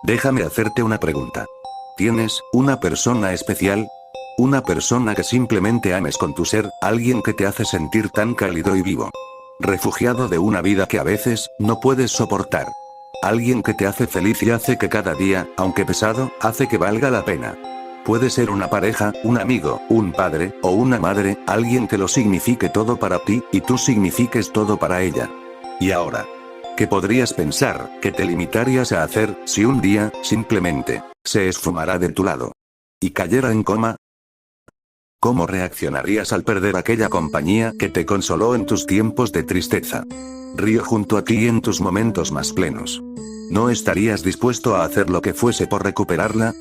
Déjame hacerte una pregunta. ¿Tienes una persona especial? Una persona que simplemente ames con tu ser, alguien que te hace sentir tan cálido y vivo. Refugiado de una vida que a veces no puedes soportar. Alguien que te hace feliz y hace que cada día, aunque pesado, hace que valga la pena. Puede ser una pareja, un amigo, un padre, o una madre, alguien que lo signifique todo para ti, y tú signifiques todo para ella. Y ahora, ¿qué podrías pensar que te limitarías a hacer si un día, simplemente, se esfumara de tu lado y cayera en coma? ¿Cómo reaccionarías al perder aquella compañía que te consoló en tus tiempos de tristeza? Río junto a ti en tus momentos más plenos. ¿No estarías dispuesto a hacer lo que fuese por recuperarla?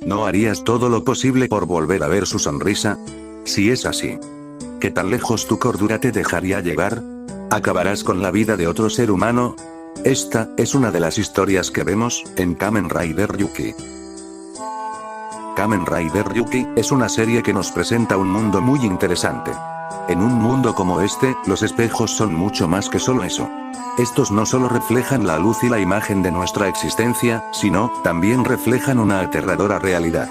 ¿No harías todo lo posible por volver a ver su sonrisa? Si es así, ¿qué tan lejos tu cordura te dejaría llevar? ¿Acabarás con la vida de otro ser humano? Esta es una de las historias que vemos en Kamen Rider Yuki. Kamen Rider Yuki es una serie que nos presenta un mundo muy interesante. En un mundo como este, los espejos son mucho más que solo eso. Estos no solo reflejan la luz y la imagen de nuestra existencia, sino, también reflejan una aterradora realidad.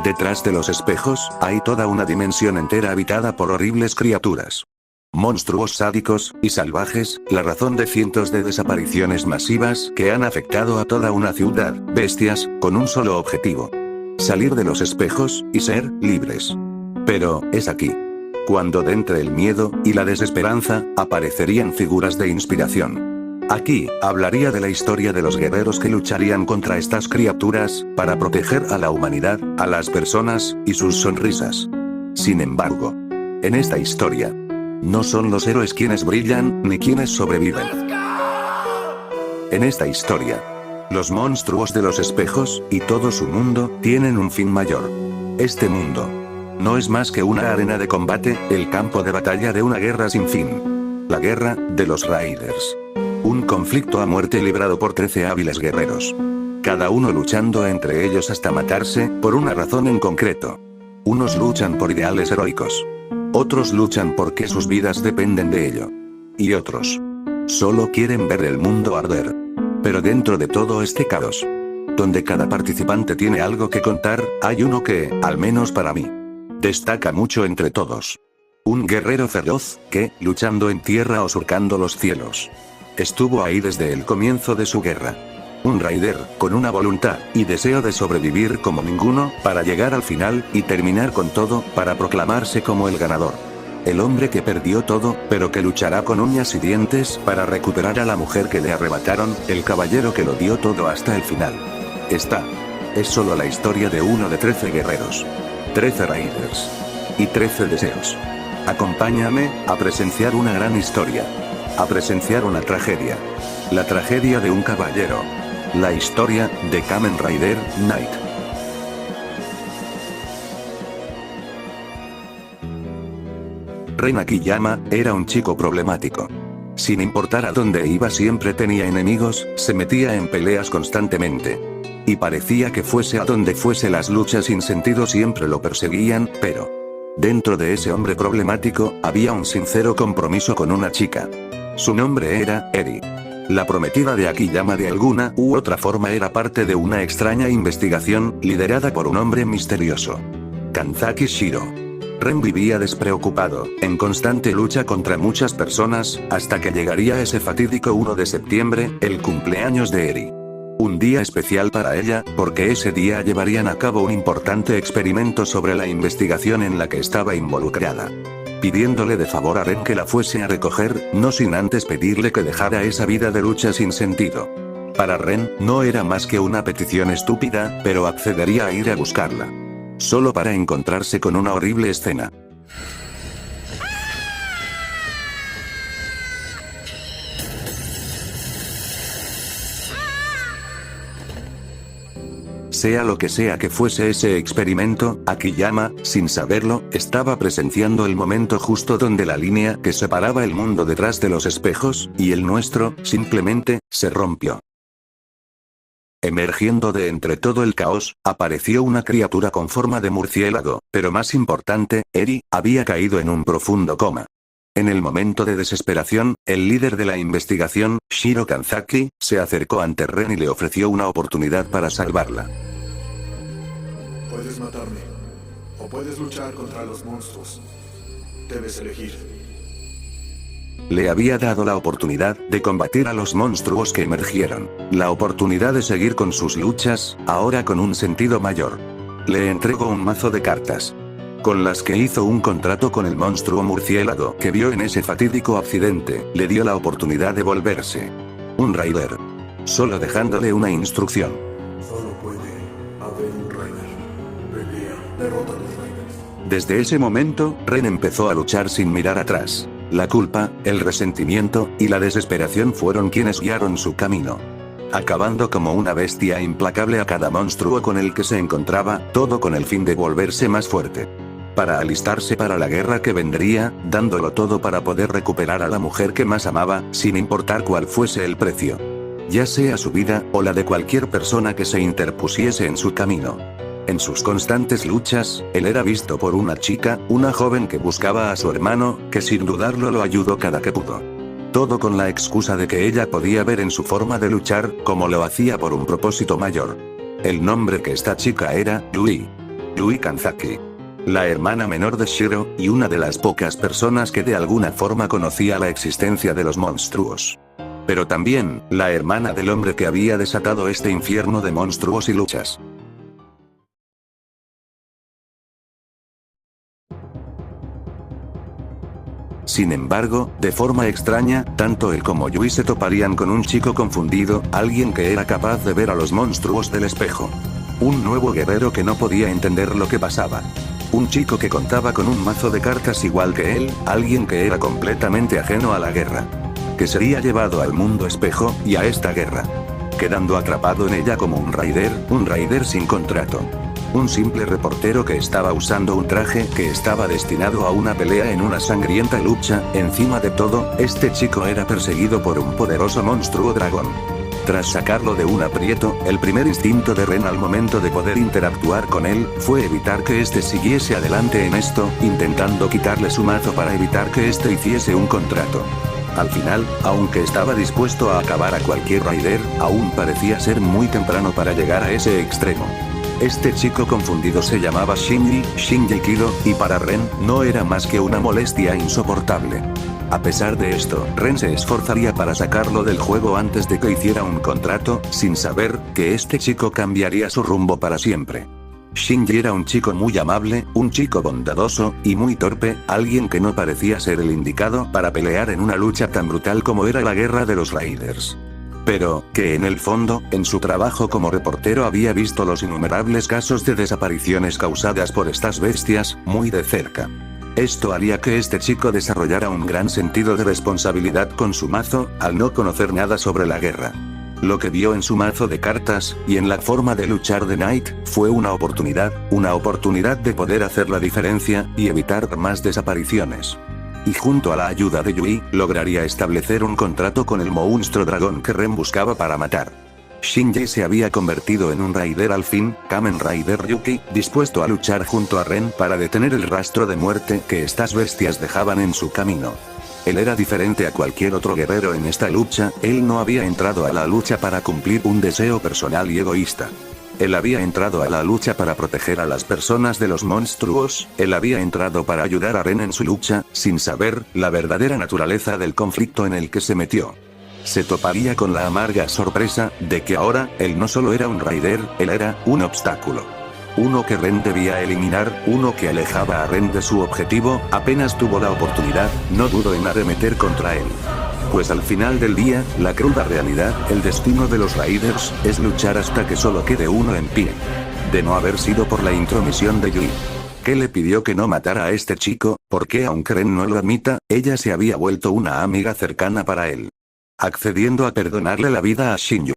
Detrás de los espejos, hay toda una dimensión entera habitada por horribles criaturas. Monstruos sádicos y salvajes, la razón de cientos de desapariciones masivas que han afectado a toda una ciudad, bestias, con un solo objetivo: salir de los espejos y ser libres. Pero, es aquí cuando de entre el miedo y la desesperanza, aparecerían figuras de inspiración. Aquí, hablaría de la historia de los guerreros que lucharían contra estas criaturas, para proteger a la humanidad, a las personas, y sus sonrisas. Sin embargo, en esta historia, no son los héroes quienes brillan, ni quienes sobreviven. En esta historia, los monstruos de los espejos, y todo su mundo, tienen un fin mayor. Este mundo no es más que una arena de combate, el campo de batalla de una guerra sin fin. La guerra de los Raiders. Un conflicto a muerte librado por 13 hábiles guerreros. Cada uno luchando entre ellos hasta matarse, por una razón en concreto. Unos luchan por ideales heroicos. Otros luchan porque sus vidas dependen de ello. Y otros solo quieren ver el mundo arder. Pero dentro de todo este caos, donde cada participante tiene algo que contar, hay uno que, al menos para mí, destaca mucho entre todos. Un guerrero feroz, que, luchando en tierra o surcando los cielos, estuvo ahí desde el comienzo de su guerra. Un Raider, con una voluntad y deseo de sobrevivir como ninguno, para llegar al final, y terminar con todo, para proclamarse como el ganador. El hombre que perdió todo, pero que luchará con uñas y dientes, para recuperar a la mujer que le arrebataron, el caballero que lo dio todo hasta el final. Esta es solo la historia de uno de 13 guerreros. 13 Raiders. Y 13 deseos. Acompáñame a presenciar una gran historia. A presenciar una tragedia. La tragedia de un caballero. La historia de Kamen Rider Knight. Ren Akiyama era un chico problemático. Sin importar a dónde iba siempre tenía enemigos, se metía en peleas constantemente. Y parecía que fuese a donde fuese las luchas sin sentido siempre lo perseguían, pero dentro de ese hombre problemático, había un sincero compromiso con una chica. Su nombre era Eri. La prometida de Akiyama de alguna u otra forma era parte de una extraña investigación, liderada por un hombre misterioso. Kanzaki Shiro. Ren vivía despreocupado, en constante lucha contra muchas personas, hasta que llegaría ese fatídico 1 de septiembre, el cumpleaños de Eri. Un día especial para ella, porque ese día llevarían a cabo un importante experimento sobre la investigación en la que estaba involucrada. Pidiéndole de favor a Ren que la fuese a recoger, no sin antes pedirle que dejara esa vida de lucha sin sentido. Para Ren, no era más que una petición estúpida, pero accedería a ir a buscarla. Solo para encontrarse con una horrible escena. Sea lo que sea que fuese ese experimento, Akiyama, sin saberlo, estaba presenciando el momento justo donde la línea que separaba el mundo detrás de los espejos, y el nuestro, simplemente, se rompió. Emergiendo de entre todo el caos, apareció una criatura con forma de murciélago, pero más importante, Eri, había caído en un profundo coma. En el momento de desesperación, el líder de la investigación, Shiro Kanzaki, se acercó ante Ren y le ofreció una oportunidad para salvarla. Puedes matarme, o puedes luchar contra los monstruos. Debes elegir. Le había dado la oportunidad de combatir a los monstruos que emergieron. La oportunidad de seguir con sus luchas, ahora con un sentido mayor. Le entregó un mazo de cartas, con las que hizo un contrato con el monstruo murciélago que vio en ese fatídico accidente. Le dio la oportunidad de volverse un Raider, solo dejándole una instrucción. Solo puede haber un Raider. Pelea, derrota a los Raiders. Desde ese momento, Ren empezó a luchar sin mirar atrás. La culpa, el resentimiento, y la desesperación fueron quienes guiaron su camino, acabando como una bestia implacable a cada monstruo con el que se encontraba, todo con el fin de volverse más fuerte, para alistarse para la guerra que vendría, dándolo todo para poder recuperar a la mujer que más amaba, sin importar cuál fuese el precio, ya sea su vida, o la de cualquier persona que se interpusiese en su camino. En sus constantes luchas, él era visto por una chica, una joven que buscaba a su hermano, que sin dudarlo lo ayudó cada que pudo. Todo con la excusa de que ella podía ver en su forma de luchar, como lo hacía por un propósito mayor. El nombre que esta chica era, Yui Kanzaki. La hermana menor de Shiro, y una de las pocas personas que de alguna forma conocía la existencia de los monstruos. Pero también, la hermana del hombre que había desatado este infierno de monstruos y luchas. Sin embargo, de forma extraña, tanto él como Yui se toparían con un chico confundido, alguien que era capaz de ver a los monstruos del espejo. Un nuevo guerrero que no podía entender lo que pasaba. Un chico que contaba con un mazo de cartas igual que él, alguien que era completamente ajeno a la guerra. Que sería llevado al mundo espejo, y a esta guerra, quedando atrapado en ella como un Raider sin contrato. Un simple reportero que estaba usando un traje que estaba destinado a una pelea en una sangrienta lucha. Encima de todo, este chico era perseguido por un poderoso monstruo dragón. Tras sacarlo de un aprieto, el primer instinto de Ren al momento de poder interactuar con él, fue evitar que este siguiese adelante en esto, intentando quitarle su mazo para evitar que este hiciese un contrato. Al final, aunque estaba dispuesto a acabar a cualquier Raider, aún parecía ser muy temprano para llegar a ese extremo. Este chico confundido se llamaba Shinji Kido, y para Ren, no era más que una molestia insoportable. A pesar de esto, Ren se esforzaría para sacarlo del juego antes de que hiciera un contrato, sin saber que este chico cambiaría su rumbo para siempre. Shinji era un chico muy amable, un chico bondadoso, y muy torpe, alguien que no parecía ser el indicado para pelear en una lucha tan brutal como era la guerra de los Raiders. Pero, que en el fondo, en su trabajo como reportero había visto los innumerables casos de desapariciones causadas por estas bestias, muy de cerca. Esto haría que este chico desarrollara un gran sentido de responsabilidad con su mazo, al no conocer nada sobre la guerra. Lo que vio en su mazo de cartas, y en la forma de luchar de Knight, fue una oportunidad de poder hacer la diferencia, y evitar más desapariciones. Y junto a la ayuda de Yui, lograría establecer un contrato con el monstruo dragón que Ren buscaba para matar. Shinji se había convertido en un Raider al fin, Kamen Rider Yuki, dispuesto a luchar junto a Ren para detener el rastro de muerte que estas bestias dejaban en su camino. Él era diferente a cualquier otro guerrero en esta lucha, él no había entrado a la lucha para cumplir un deseo personal y egoísta. Él había entrado a la lucha para proteger a las personas de los monstruos, él había entrado para ayudar a Ren en su lucha, sin saber la verdadera naturaleza del conflicto en el que se metió. Se toparía con la amarga sorpresa de que ahora, él no solo era un Raider, él era un obstáculo. Uno que Ren debía eliminar, uno que alejaba a Ren de su objetivo. Apenas tuvo la oportunidad, no dudó en arremeter contra él. Pues al final del día, la cruda realidad, el destino de los Raiders, es luchar hasta que solo quede uno en pie. De no haber sido por la intromisión de Yui, que le pidió que no matara a este chico, porque aunque Ren no lo admita, ella se había vuelto una amiga cercana para él, accediendo a perdonarle la vida a Shinju.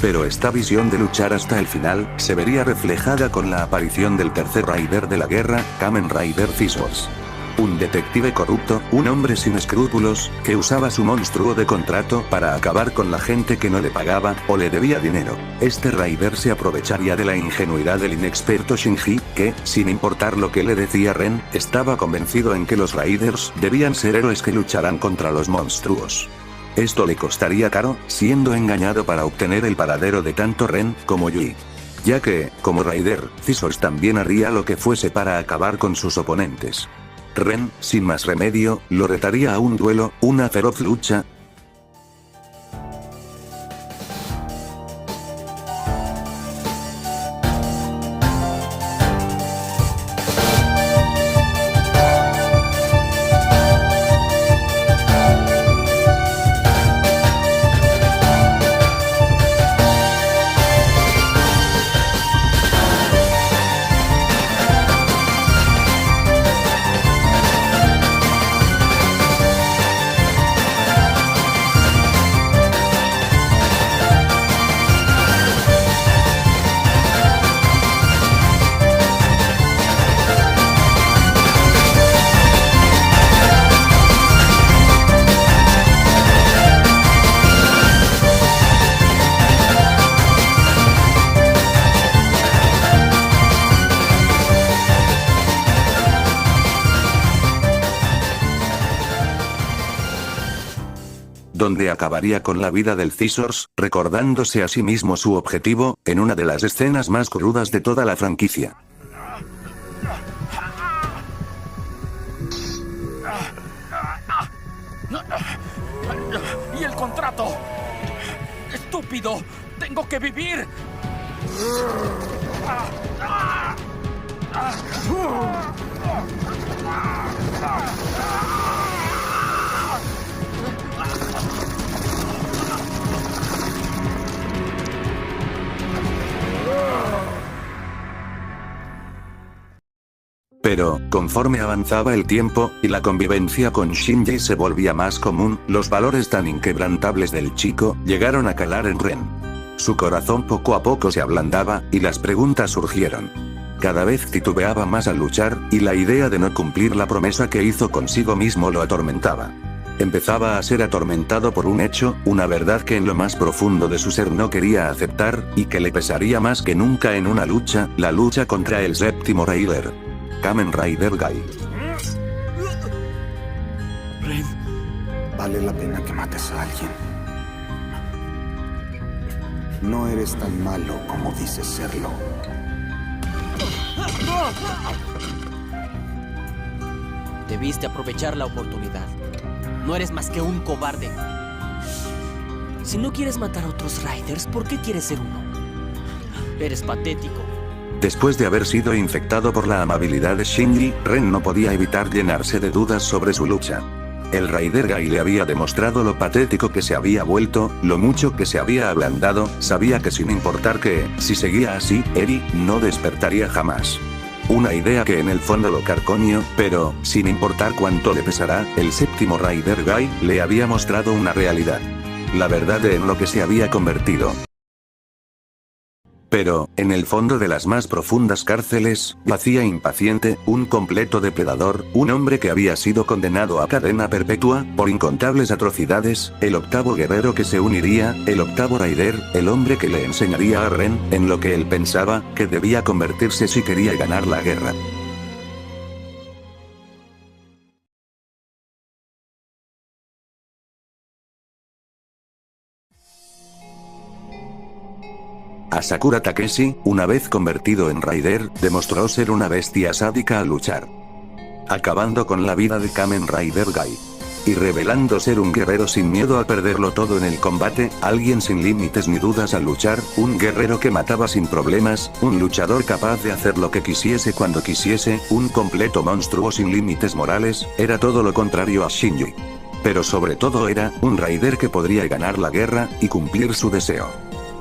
Pero esta visión de luchar hasta el final, se vería reflejada con la aparición del tercer Raider de la guerra, Kamen Rider Fist Wars. Un detective corrupto, un hombre sin escrúpulos, que usaba su monstruo de contrato para acabar con la gente que no le pagaba, o le debía dinero. Este Raider se aprovecharía de la ingenuidad del inexperto Shinji, que, sin importar lo que le decía Ren, estaba convencido en que los Raiders debían ser héroes que lucharán contra los monstruos. Esto le costaría caro, siendo engañado para obtener el paradero de tanto Ren como Yui. Ya que, como Raider, Scissors también haría lo que fuese para acabar con sus oponentes. Ren, sin más remedio, lo retaría a un duelo, una feroz lucha. Donde acabaría con la vida del Scissors, recordándose a sí mismo su objetivo, en una de las escenas más crudas de toda la franquicia. ¡Y el contrato! ¡Estúpido! ¡Tengo que vivir! Pero, conforme avanzaba el tiempo, y la convivencia con Shinji se volvía más común, los valores tan inquebrantables del chico, llegaron a calar en Ren. Su corazón poco a poco se ablandaba, y las preguntas surgieron. Cada vez titubeaba más al luchar, y la idea de no cumplir la promesa que hizo consigo mismo lo atormentaba. Empezaba a ser atormentado por un hecho, una verdad que en lo más profundo de su ser no quería aceptar, y que le pesaría más que nunca en una lucha, la lucha contra el séptimo Raider. Kamen Rider Guy. Ren, Vale la pena que mates a alguien. No eres tan malo como dices serlo. Debiste aprovechar la oportunidad. No eres más que un cobarde. Si no quieres matar a otros Raiders, ¿por qué quieres ser uno? Eres patético. Después de haber sido infectado por la amabilidad de Shinji, Ren no podía evitar llenarse de dudas sobre su lucha. El Raider Guy le había demostrado lo patético que se había vuelto, lo mucho que se había ablandado, sabía que sin importar que, si seguía así, Eri no despertaría jamás. Una idea que en el fondo lo carcomió, pero, sin importar cuánto le pesará, el séptimo Raider Guy le había mostrado una realidad. La verdad de en lo que se había convertido. Pero, en el fondo de las más profundas cárceles, yacía impaciente, un completo depredador, un hombre que había sido condenado a cadena perpetua, por incontables atrocidades, el octavo guerrero que se uniría, el octavo Raider, el hombre que le enseñaría a Ren, en lo que él pensaba, que debía convertirse si quería ganar la guerra. Asakura Takeshi, una vez convertido en Raider, demostró ser una bestia sádica al luchar. Acabando con la vida de Kamen Rider Guy. Y revelando ser un guerrero sin miedo a perderlo todo en el combate, alguien sin límites ni dudas al luchar, un guerrero que mataba sin problemas, un luchador capaz de hacer lo que quisiese cuando quisiese, un completo monstruo sin límites morales, era todo lo contrario a Shinji. Pero sobre todo era, un Raider que podría ganar la guerra, y cumplir su deseo.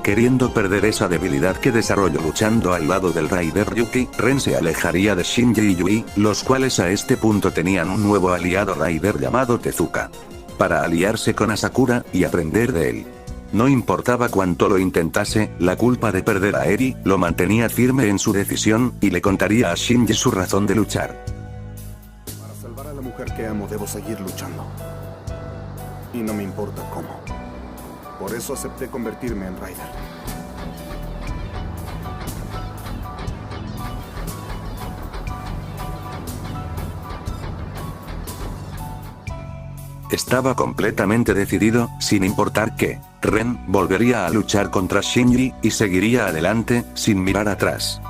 Queriendo perder esa debilidad que desarrolló luchando al lado del Raider Yuki, Ren se alejaría de Shinji y Yui, los cuales a este punto tenían un nuevo aliado Raider llamado Tezuka. Para aliarse con Asakura, y aprender de él. No importaba cuánto lo intentase, la culpa de perder a Eri, lo mantenía firme en su decisión, y le contaría a Shinji su razón de luchar. Para salvar al que amo, debo seguir luchando. Y no me importa cómo. Por eso acepté convertirme en Rider. Estaba completamente decidido, sin importar qué. Ren volvería a luchar contra Shinji, y seguiría adelante, sin mirar atrás.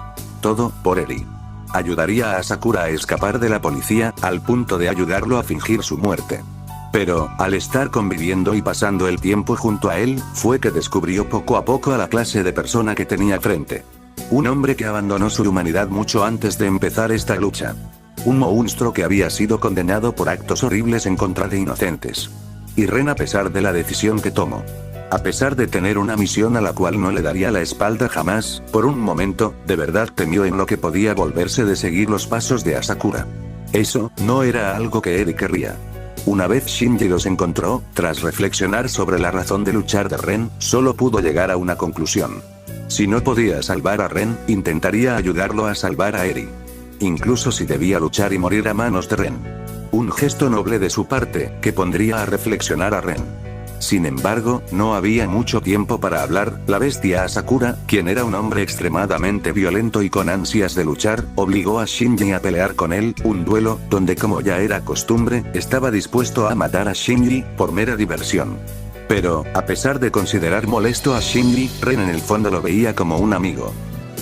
Todo, por Eri. Ayudaría a Sakura a escapar de la policía, al punto de ayudarlo a fingir su muerte. Pero, al estar conviviendo y pasando el tiempo junto a él, fue que descubrió poco a poco a la clase de persona que tenía frente. Un hombre que abandonó su humanidad mucho antes de empezar esta lucha. Un monstruo que había sido condenado por actos horribles en contra de inocentes. Y Ren, a pesar de la decisión que tomó, a pesar de tener una misión a la cual no le daría la espalda jamás, por un momento, de verdad temió en lo que podía volverse de seguir los pasos de Asakura. Eso, no era algo que Eri querría. Una vez Shinji los encontró, tras reflexionar sobre la razón de luchar de Ren, solo pudo llegar a una conclusión. Si no podía salvar a Ren, intentaría ayudarlo a salvar a Eri. Incluso si debía luchar y morir a manos de Ren. Un gesto noble de su parte, que pondría a reflexionar a Ren. Sin embargo, no había mucho tiempo para hablar. La bestia Asakura, quien era un hombre extremadamente violento y con ansias de luchar, obligó a Shinji a pelear con él, un duelo, donde como ya era costumbre, estaba dispuesto a matar a Shinji, por mera diversión. Pero, a pesar de considerar molesto a Shinji, Ren en el fondo lo veía como un amigo.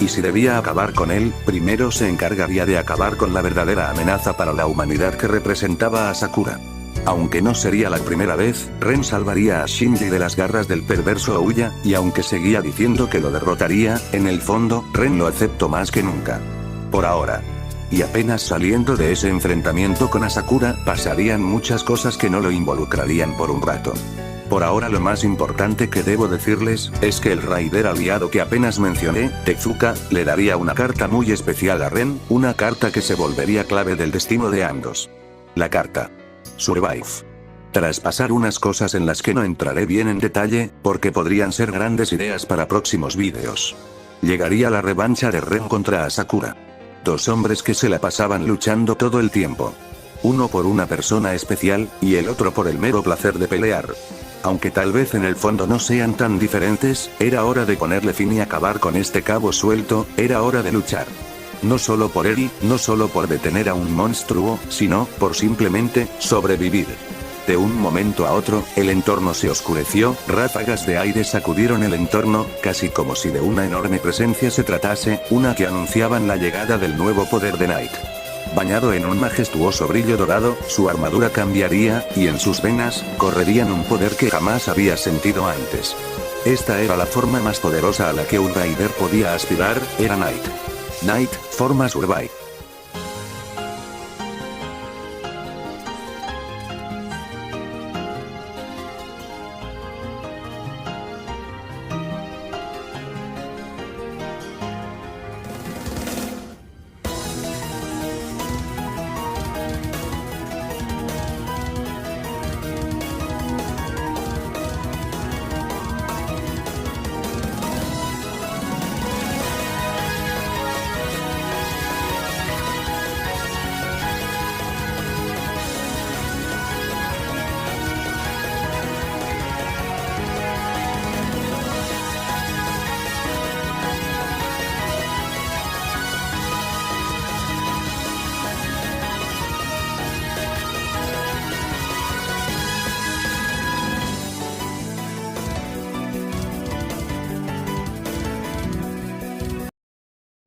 Y si debía acabar con él, primero se encargaría de acabar con la verdadera amenaza para la humanidad que representaba a Sakura. Aunque no sería la primera vez, Ren salvaría a Shinji de las garras del perverso Ouya, y aunque seguía diciendo que lo derrotaría, en el fondo, Ren lo aceptó más que nunca. Por ahora. Y apenas saliendo de ese enfrentamiento con Asakura, pasarían muchas cosas que no lo involucrarían por un rato. Por ahora lo más importante que debo decirles, es que el Rider aliado que apenas mencioné, Tezuka, le daría una carta muy especial a Ren, una carta que se volvería clave del destino de ambos. La carta Survive. Tras pasar unas cosas en las que no entraré bien en detalle, porque podrían ser grandes ideas para próximos vídeos. Llegaría la revancha de Ren contra Asakura. Dos hombres que se la pasaban luchando todo el tiempo. Uno por una persona especial, y el otro por el mero placer de pelear. Aunque tal vez en el fondo no sean tan diferentes, era hora de ponerle fin y acabar con este cabo suelto, era hora de luchar. No solo por Eri, no solo por detener a un monstruo, sino, por simplemente, sobrevivir. De un momento a otro, el entorno se oscureció, ráfagas de aire sacudieron el entorno, casi como si de una enorme presencia se tratase, una que anunciaban la llegada del nuevo poder de Night. Bañado en un majestuoso brillo dorado, su armadura cambiaría, y en sus venas, correrían un poder que jamás había sentido antes. Esta era la forma más poderosa a la que un Rider podía aspirar, era Night. Night, forma Survive.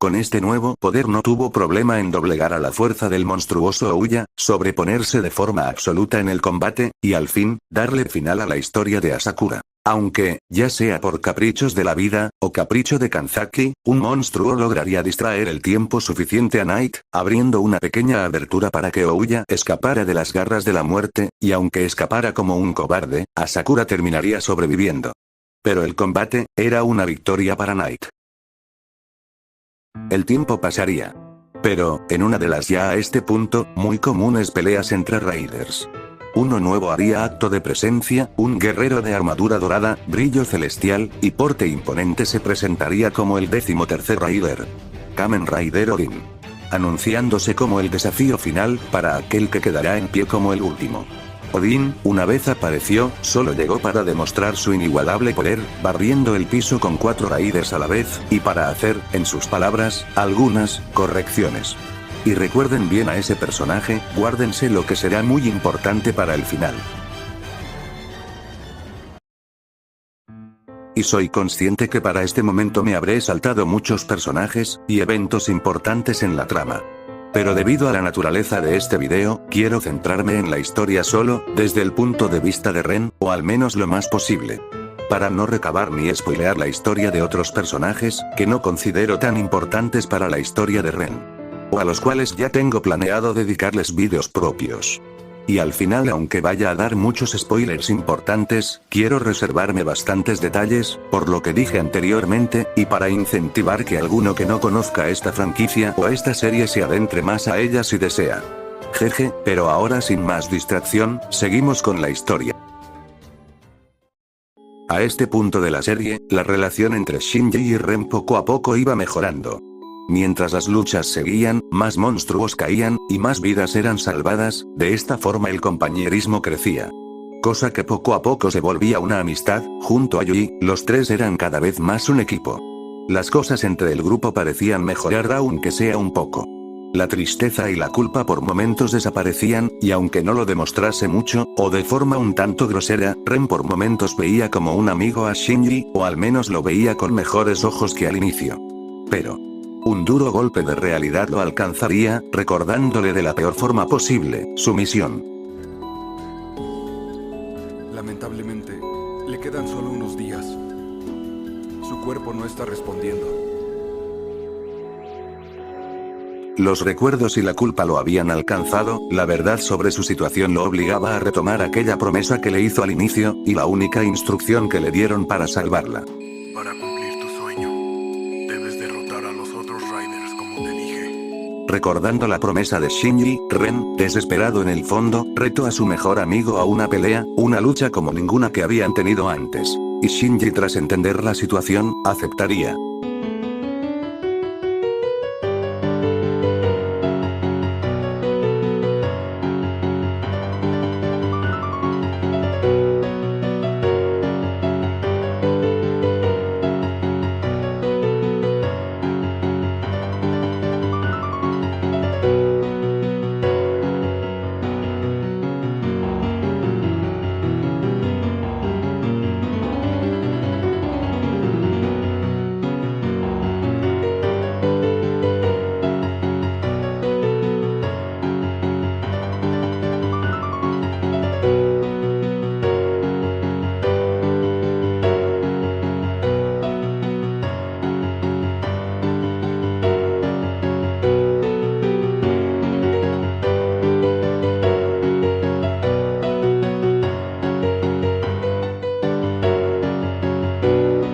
Con este nuevo poder no tuvo problema en doblegar a la fuerza del monstruoso Ouya, sobreponerse de forma absoluta en el combate, y al fin, darle final a la historia de Asakura. Aunque, ya sea por caprichos de la vida, o capricho de Kanzaki, un monstruo lograría distraer el tiempo suficiente a Night, abriendo una pequeña abertura para que Ouya escapara de las garras de la muerte, y aunque escapara como un cobarde, Asakura terminaría sobreviviendo. Pero el combate, era una victoria para Night. El tiempo pasaría. Pero, en una de las ya a este punto, muy comunes peleas entre Raiders. Uno nuevo haría acto de presencia, un guerrero de armadura dorada, brillo celestial, y porte imponente se presentaría como el 13º Raider. Kamen Rider Odin. anunciándose como el desafío final para aquel que quedará en pie como el último. Odín, una vez apareció, solo llegó para demostrar su inigualable poder, barriendo el piso con 4 raiders a la vez, y para hacer, en sus palabras, algunas correcciones. Y recuerden bien a ese personaje, guárdense lo que será muy importante para el final. Y soy consciente que para este momento me habré saltado muchos personajes y eventos importantes en la trama. Pero debido a la naturaleza de este video, quiero centrarme en la historia solo, desde el punto de vista de Ren, o al menos lo más posible. Para no recabar ni spoilear la historia de otros personajes, que no considero tan importantes para la historia de Ren. O a los cuales ya tengo planeado dedicarles vídeos propios. Y al final, aunque vaya a dar muchos spoilers importantes, quiero reservarme bastantes detalles, por lo que dije anteriormente, y para incentivar que alguno que no conozca esta franquicia o esta serie se adentre más a ella si desea. Jeje, pero ahora sin más distracción, seguimos con la historia. A este punto de la serie, la relación entre Shinji y Ren poco a poco iba mejorando. Mientras las luchas seguían, más monstruos caían, y más vidas eran salvadas, de esta forma el compañerismo crecía. Cosa que poco a poco se volvía una amistad, junto a Yui, los tres eran cada vez más un equipo. Las cosas entre el grupo parecían mejorar aunque sea un poco. La tristeza y la culpa por momentos desaparecían, y aunque no lo demostrase mucho, o de forma un tanto grosera, Ren por momentos veía como un amigo a Shinji, o al menos lo veía con mejores ojos que al inicio. Pero un duro golpe de realidad lo alcanzaría, recordándole de la peor forma posible, su misión. Lamentablemente, le quedan solo unos días. Su cuerpo no está respondiendo. Los recuerdos y la culpa lo habían alcanzado, la verdad sobre su situación lo obligaba a retomar aquella promesa que le hizo al inicio, y la única instrucción que le dieron para salvarla. Para cumplir tu sueño, debes derrotar a los otros Riders como te dije. Recordando la promesa de Shinji, Ren, desesperado en el fondo, retó a su mejor amigo a una pelea, una lucha como ninguna que habían tenido antes. Y Shinji, tras entender la situación, aceptaría.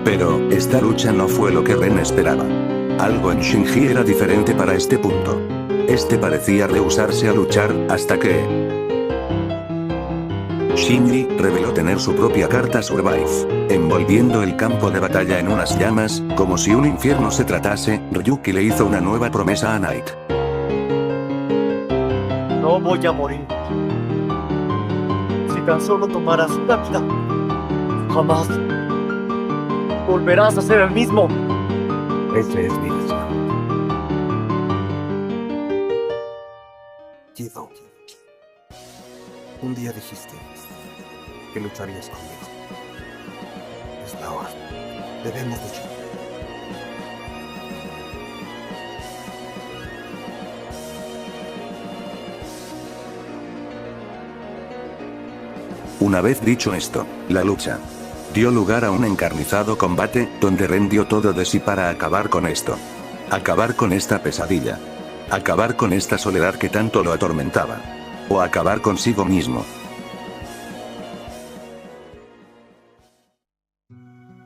Pero, esta lucha no fue lo que Ren esperaba. Algo en Shinji era diferente para este punto. Este parecía rehusarse a luchar, hasta que Shinji reveló tener su propia carta Survive, envolviendo el campo de batalla en unas llamas, como si un infierno se tratase. Ryuki le hizo una nueva promesa a Night. No voy a morir. Si tan solo tomaras una vida, jamás volverás a ser el mismo. Ese es mi deseo. Kido, un día dijiste que lucharías conmigo. Es la hora. Debemos luchar. Una vez dicho esto, la lucha dio lugar a un encarnizado combate, donde Ren dio todo de sí para acabar con esto. Acabar con esta pesadilla. Acabar con esta soledad que tanto lo atormentaba. O acabar consigo mismo.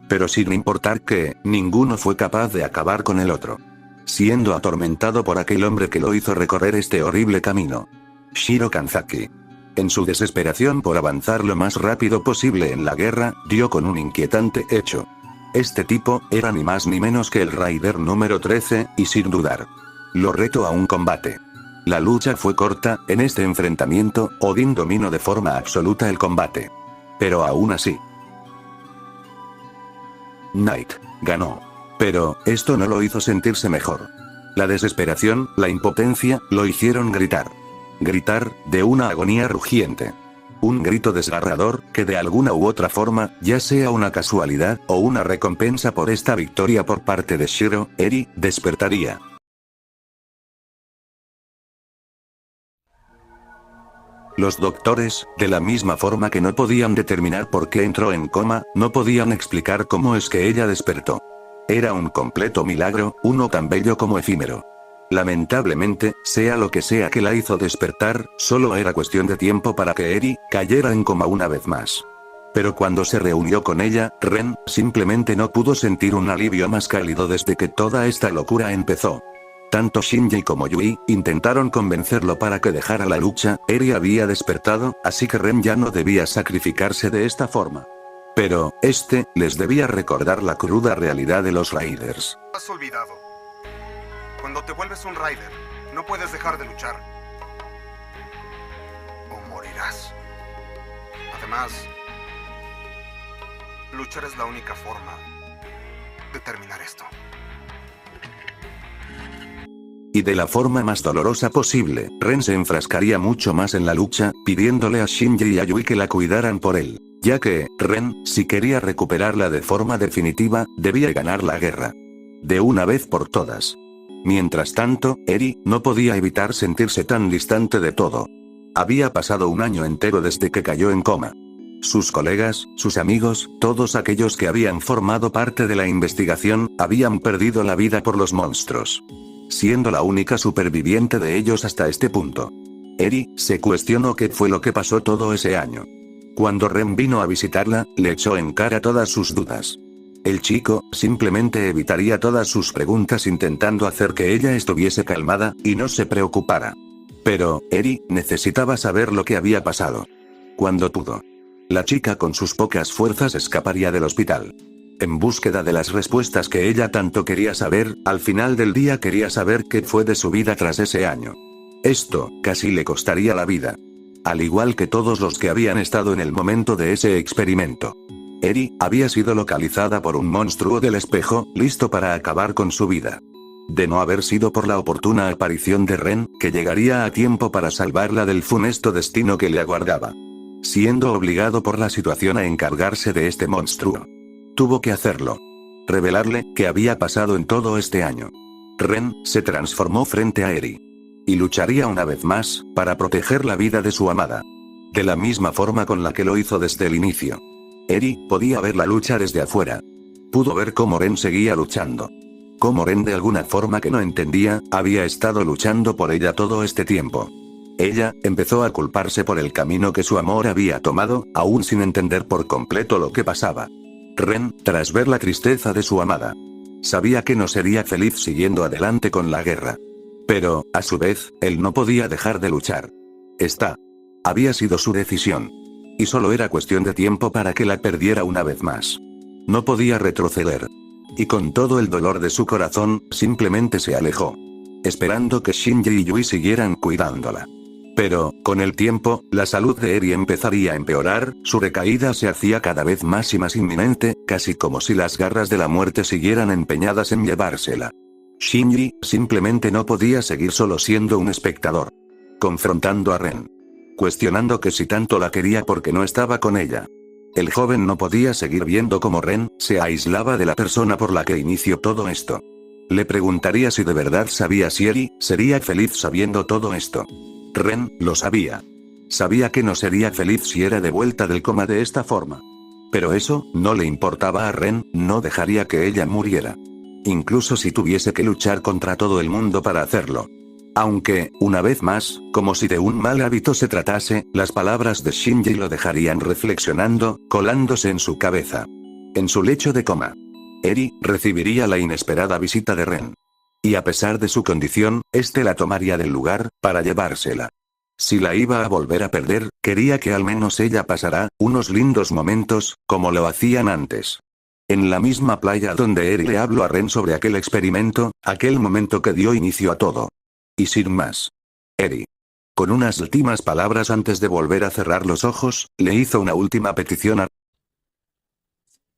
Pero sin importar que, ninguno fue capaz de acabar con el otro. Siendo atormentado por aquel hombre que lo hizo recorrer este horrible camino. Shiro Kanzaki. En su desesperación por avanzar lo más rápido posible en la guerra, dio con un inquietante hecho. Este tipo, era ni más ni menos que el Rider número 13, y sin dudar, lo reto a un combate. La lucha fue corta, en este enfrentamiento, Odín dominó de forma absoluta el combate. Pero aún así, Knight ganó. Pero, esto no lo hizo sentirse mejor. La desesperación, la impotencia, lo hicieron gritar. Gritar, de una agonía rugiente. Un grito desgarrador, que de alguna u otra forma, ya sea una casualidad, o una recompensa por esta victoria por parte de Shiro, Eri, despertaría. Los doctores, de la misma forma que no podían determinar por qué entró en coma, no podían explicar cómo es que ella despertó. Era un completo milagro, uno tan bello como efímero. Lamentablemente, sea lo que sea que la hizo despertar, solo era cuestión de tiempo para que Eri cayera en coma una vez más. Pero cuando se reunió con ella, Ren simplemente no pudo sentir un alivio más cálido desde que toda esta locura empezó. Tanto Shinji como Yui intentaron convencerlo para que dejara la lucha. Eri había despertado, así que Ren ya no debía sacrificarse de esta forma. Pero, les debía recordar la cruda realidad de los Raiders. Has olvidado. Cuando te vuelves un Raider, no puedes dejar de luchar. O morirás. Además, luchar es la única forma de terminar esto. Y de la forma más dolorosa posible, Ren se enfrascaría mucho más en la lucha, pidiéndole a Shinji y a Yui que la cuidaran por él. Ya que, Ren, si quería recuperarla de forma definitiva, debía ganar la guerra. De una vez por todas. Mientras tanto, Eri no podía evitar sentirse tan distante de todo. Había pasado un año entero desde que cayó en coma. Sus colegas, sus amigos, todos aquellos que habían formado parte de la investigación, habían perdido la vida por los monstruos. Siendo la única superviviente de ellos hasta este punto. Eri se cuestionó qué fue lo que pasó todo ese año. Cuando Ren vino a visitarla, le echó en cara todas sus dudas. El chico simplemente evitaría todas sus preguntas intentando hacer que ella estuviese calmada y no se preocupara. Pero, Eri necesitaba saber lo que había pasado. Cuando pudo, la chica con sus pocas fuerzas escaparía del hospital. En búsqueda de las respuestas que ella tanto quería saber, al final del día quería saber qué fue de su vida tras ese año. Esto, casi le costaría la vida. Al igual que todos los que habían estado en el momento de ese experimento. Eri había sido localizada por un monstruo del espejo, listo para acabar con su vida. De no haber sido por la oportuna aparición de Ren, que llegaría a tiempo para salvarla del funesto destino que le aguardaba. Siendo obligado por la situación a encargarse de este monstruo. Tuvo que hacerlo. Revelarle qué había pasado en todo este año. Ren se transformó frente a Eri. Y lucharía una vez más, para proteger la vida de su amada. De la misma forma con la que lo hizo desde el inicio. Eri podía ver la lucha desde afuera. Pudo ver cómo Ren seguía luchando. Cómo Ren de alguna forma que no entendía, había estado luchando por ella todo este tiempo. Ella empezó a culparse por el camino que su amor había tomado, aún sin entender por completo lo que pasaba. Ren, tras ver la tristeza de su amada, sabía que no sería feliz siguiendo adelante con la guerra. Pero, a su vez, él no podía dejar de luchar. Había sido su decisión. Y solo era cuestión de tiempo para que la perdiera una vez más. No podía retroceder. Y con todo el dolor de su corazón, simplemente se alejó. Esperando que Shinji y Yui siguieran cuidándola. Pero, con el tiempo, la salud de Eri empezaría a empeorar, su recaída se hacía cada vez más y más inminente, casi como si las garras de la muerte siguieran empeñadas en llevársela. Shinji simplemente no podía seguir solo siendo un espectador. Confrontando a Ren. Cuestionando que si tanto la quería porque no estaba con ella. El joven no podía seguir viendo cómo Ren se aislaba de la persona por la que inició todo esto. Le preguntaría si de verdad sabía si Eri sería feliz sabiendo todo esto. Ren lo sabía. Sabía que no sería feliz si era de vuelta del coma de esta forma. Pero eso no le importaba a Ren, no dejaría que ella muriera. Incluso si tuviese que luchar contra todo el mundo para hacerlo. Aunque, una vez más, como si de un mal hábito se tratase, las palabras de Shinji lo dejarían reflexionando, colándose en su cabeza. En su lecho de coma. Eri recibiría la inesperada visita de Ren. Y a pesar de su condición, la tomaría del lugar, para llevársela. Si la iba a volver a perder, quería que al menos ella pasara unos lindos momentos, como lo hacían antes. En la misma playa donde Eri le habló a Ren sobre aquel experimento, aquel momento que dio inicio a todo. Y sin más. Eri, con unas últimas palabras antes de volver a cerrar los ojos, le hizo una última petición a...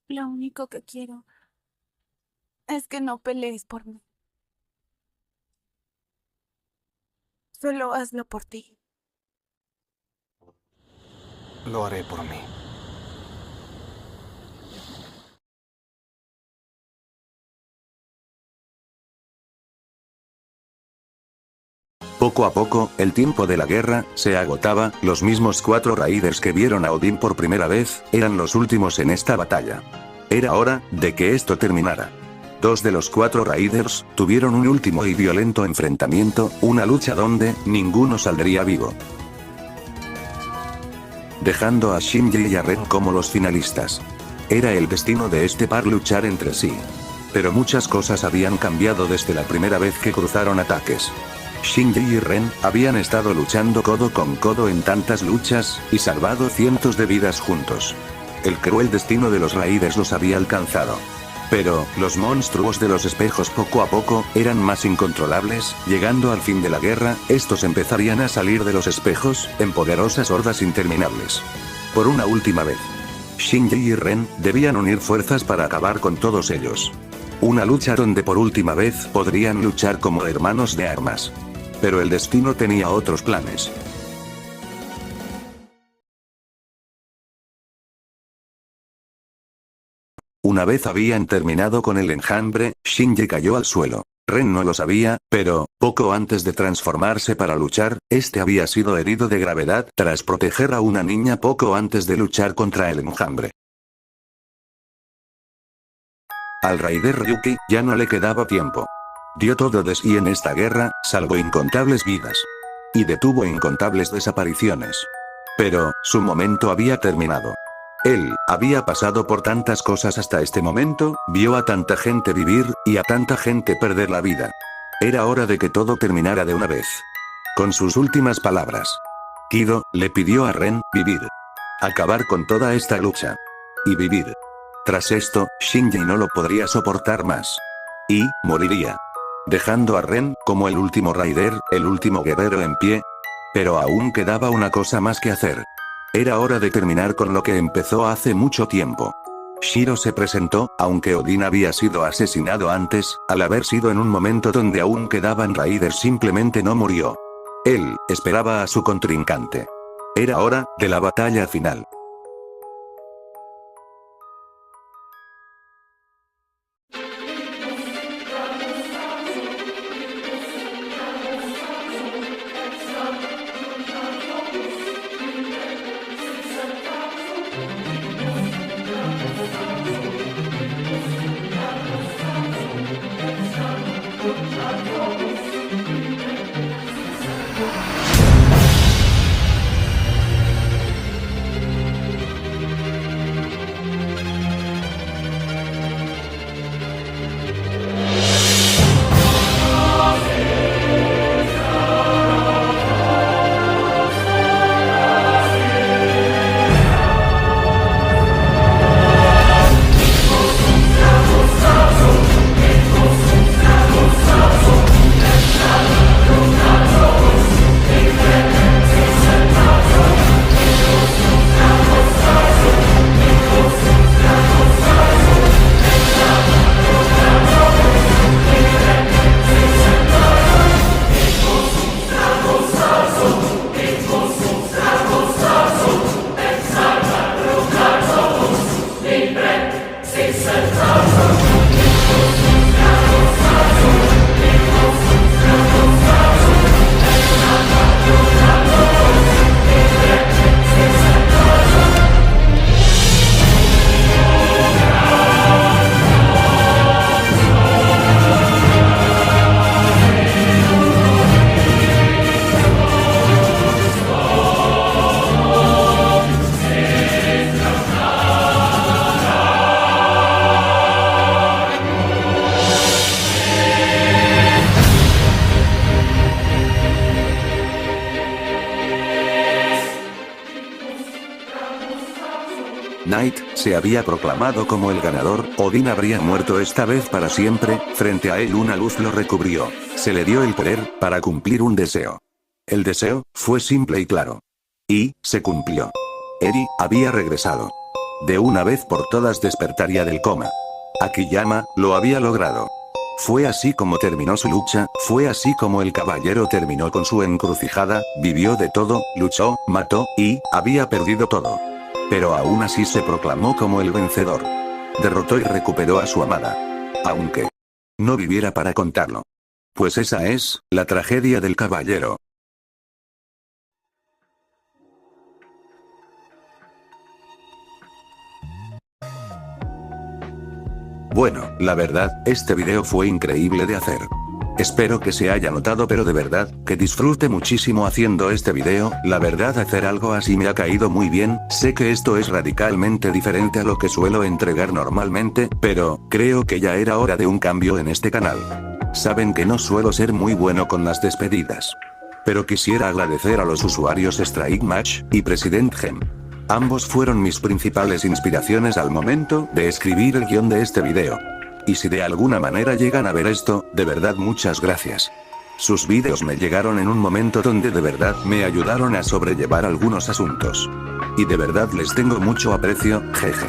Lo único que quiero es que no pelees por mí. Solo hazlo por ti. Lo haré por mí. Poco a poco, el tiempo de la guerra se agotaba, los mismos 4 raiders que vieron a Odín por primera vez, eran los últimos en esta batalla. Era hora de que esto terminara. 2 de los 4 raiders tuvieron un último y violento enfrentamiento, una lucha donde ninguno saldría vivo, dejando a Shinji y a Ren como los finalistas. Era el destino de este par luchar entre sí. Pero muchas cosas habían cambiado desde la primera vez que cruzaron ataques. Shinji y Ren habían estado luchando codo con codo en tantas luchas, y salvado cientos de vidas juntos. El cruel destino de los raiders los había alcanzado. Pero, los monstruos de los espejos poco a poco, eran más incontrolables, llegando al fin de la guerra, estos empezarían a salir de los espejos, en poderosas hordas interminables. Por una última vez. Shinji y Ren debían unir fuerzas para acabar con todos ellos. Una lucha donde por última vez podrían luchar como hermanos de armas. Pero el destino tenía otros planes. Una vez habían terminado con el enjambre, Shinji cayó al suelo. Ren no lo sabía, pero, poco antes de transformarse para luchar, este había sido herido de gravedad tras proteger a una niña poco antes de luchar contra el enjambre. Al raider Ryuki ya no le quedaba tiempo. Dio todo de sí en esta guerra, salvó incontables vidas. Y detuvo incontables desapariciones. Pero, su momento había terminado. Él había pasado por tantas cosas hasta este momento, vio a tanta gente vivir, y a tanta gente perder la vida. Era hora de que todo terminara de una vez. Con sus últimas palabras, Kido le pidió a Ren vivir. Acabar con toda esta lucha. Y vivir. Tras esto, Shinji no lo podría soportar más. Y moriría. Dejando a Ren como el último raider, el último guerrero en pie. Pero aún quedaba una cosa más que hacer. Era hora de terminar con lo que empezó hace mucho tiempo. Shiro se presentó, aunque Odín había sido asesinado antes, al haber sido en un momento donde aún quedaban raiders simplemente no murió. Él esperaba a su contrincante. Era hora de la batalla final. Knight se había proclamado como el ganador. Odín habría muerto esta vez para siempre. Frente a él una luz lo recubrió. Se le dio el poder para cumplir un deseo. El deseo fue simple y claro. Y se cumplió. Eri había regresado. De una vez por todas despertaría del coma. Akiyama lo había logrado. Fue así como terminó su lucha, fue así como el caballero terminó con su encrucijada, vivió de todo, luchó, mató, y había perdido todo. Pero aún así se proclamó como el vencedor. Derrotó y recuperó a su amada. Aunque no viviera para contarlo. Pues esa es la tragedia del caballero. Bueno, la verdad, este video fue increíble de hacer. Espero que se haya notado, pero de verdad, que disfrute muchísimo haciendo este video. La verdad, hacer algo así me ha caído muy bien. Sé que esto es radicalmente diferente a lo que suelo entregar normalmente, pero creo que ya era hora de un cambio en este canal. Saben que no suelo ser muy bueno con las despedidas. Pero quisiera agradecer a los usuarios Strike Match y President Gem. Ambos fueron mis principales inspiraciones al momento de escribir el guión de este video. Y si de alguna manera llegan a ver esto, de verdad muchas gracias. Sus vídeos me llegaron en un momento donde de verdad me ayudaron a sobrellevar algunos asuntos. Y de verdad les tengo mucho aprecio, jeje.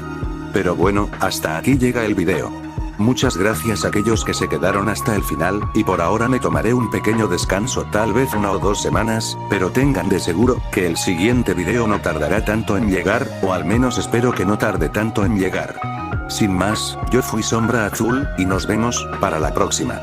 Pero bueno, hasta aquí llega el video. Muchas gracias a aquellos que se quedaron hasta el final, y por ahora me tomaré un pequeño descanso, tal vez 1 o 2 semanas, pero tengan de seguro que el siguiente video no tardará tanto en llegar, o al menos espero que no tarde tanto en llegar. Sin más, yo fui Sombra Azul, y nos vemos para la próxima.